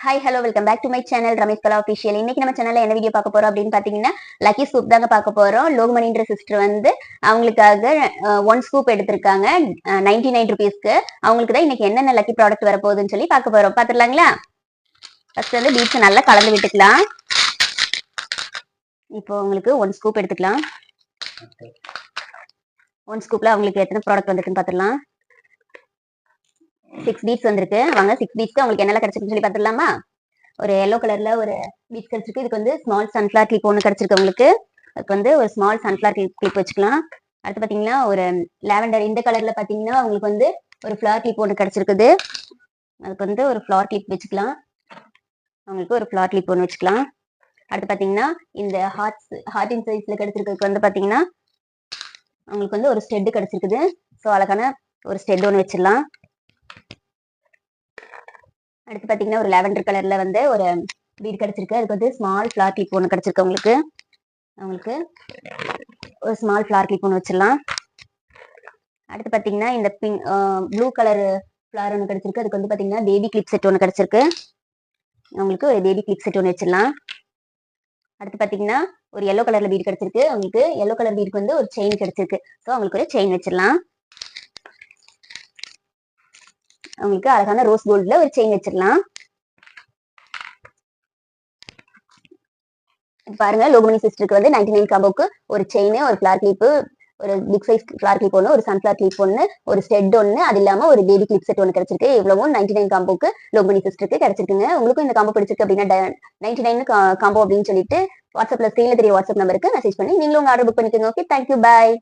Hi hello welcome back to my channel Ramesh Kala official. இன்னைக்கு நம்ம சேனல்ல என்ன வீடியோ பார்க்க போறோம் அப்படின்னு பாத்தீங்கன்னா லக்கி ஸ்கூப் தாங்க பார்க்க போறோம். லோகமணின்ற சிஸ்டர் வந்து அவங்களுக்காக ஒன் ஸ்கூப் எடுத்திருக்காங்க 99 ருபீஸ்க்கு. அவங்களுக்கு தான் இன்னைக்கு என்னென்ன லக்கி ப்ராடக்ட் வர போகுதுன்னு சொல்லி பார்க்க போறோம். பாத்துடலாங்களா? ஃபர்ஸ்ட் வந்து பீட்ஸ் நல்லா கலந்து விட்டுக்கலாம். இப்போ உங்களுக்கு ஒன் ஸ்கூப் எடுத்துக்கலாம். ஒன் ஸ்கூப்ல அவங்களுக்கு எத்தனை ப்ராடக்ட் வந்திருக்குன்னு பாத்துடலாம். 6 பீட்ஸ் வந்திருக்கு. வாங்க 6 பீட்ஸ்க்கு உங்களுக்கு என்னெல்லாம் கிடைச்சிருக்குன்னு சொல்லி பாத்துடலாமா? ஒரு எல்லோ கலர்ல ஒரு பீட்ஸ் கிடைச்சிருக்கு. இதுக்கு வந்து ஸ்மால் சன்ஃபிளவர் கிளிப் ஒன்று கிடைச்சிருக்கு உங்களுக்கு. அதுக்கு வந்து ஒரு ஸ்மால் சன்ஃபிளவர் கிளிப் வச்சுக்கலாம். அடுத்து பாத்தீங்கன்னா ஒரு லாவெண்டர் இந்த கலர்ல பாத்தீங்கன்னா உங்களுக்கு வந்து ஒரு ஃபிளவர் கிளிப் ஒன்று கிடைச்சிருக்குது. அதுக்கு வந்து ஒரு ஃபிளவர் கிளிப் வச்சுக்கலாம். உங்களுக்கு ஒரு ஃபிளவர் கிளிப் ஒன்று வச்சுக்கலாம். அடுத்து பாத்தீங்கன்னா இந்த ஹார்டின் சைஸ்ல கிடைச்சிருக்கு வந்து பாத்தீங்கன்னா உங்களுக்கு வந்து ஒரு ஸ்டெட் கிடைச்சிருக்குது. ஸோ அழகான ஒரு ஸ்டெட் ஒன்று வச்சிடலாம். அடுத்து பாத்தீங்கன்னா ஒரு லாவெண்டர் கலர்ல வந்து ஒரு பீட் கிடைச்சிருக்கு. அதுக்கு வந்து ஸ்மால் ஃபிளவர் கிளிப் ஒன்று கிடைச்சிருக்கு உங்களுக்கு. ஒரு ஸ்மால் ஃபிளவர் கிளிப் ஒன்று வச்சிடலாம். அடுத்து பாத்தீங்கன்னா இந்த பிங்க் ப்ளூ கலர் ஃபிளவர் ஒன்று கிடைச்சிருக்கு. அதுக்கு வந்து பாத்தீங்கன்னா பேபி கிளிப் செட் ஒன்று கிடைச்சிருக்கு. உங்களுக்கு ஒரு பேபி கிளிப் செட் ஒன்று வச்சிடலாம். அடுத்து பாத்தீங்கன்னா ஒரு எல்லோ கலர்ல பீட் கிடைச்சிருக்கு. உங்களுக்கு எல்லோ கலர் பீடுக்கு வந்து ஒரு செயின் கிடைச்சிருக்கு. ஸோ அவங்களுக்கு ஒரு செயின் வச்சிடலாம். அவங்களுக்கு அழகான ரோஸ் கோல்ட்ல ஒரு செயின் வச்சிடலாம். பாருங்க லோகமணி சிஸ்டருக்கு வந்து 99 காம்போக்கு ஒரு செயின், ஒரு ஃபிளவர் கிளிப், ஒரு பிக் சைஸ் ஃபிளவர் கிளிப் ஒன்று, ஒரு சன்ஃபிளவர் கிளிப் ஒன்று, ஒரு ஸ்டெட் ஒன்று, அது இல்லாம ஒரு பேபி கிளிப் செட் ஒன்று கிடைச்சிருக்கு. இவ்வளவும் 99 காம்போக்கு லோகமணி சிஸ்டருக்கு கிடைச்சிருக்குங்க. உங்களுக்கும் இந்த காம்போ பிடிச்சிருக்கு அப்படின்னா 99 காம்போ அப்படின்னு சொல்லிட்டு வாட்ஸ்அப்ல ஸ்கிரீன்ல தெரிய வாட்ஸ்அப் நம்பருக்கு மெசேஜ் பண்ணி நீங்களும் உங்க ஆர்டர் புக் பண்ணிக்கோங்க. ஓகே, தேங்க்யூ, பாய்.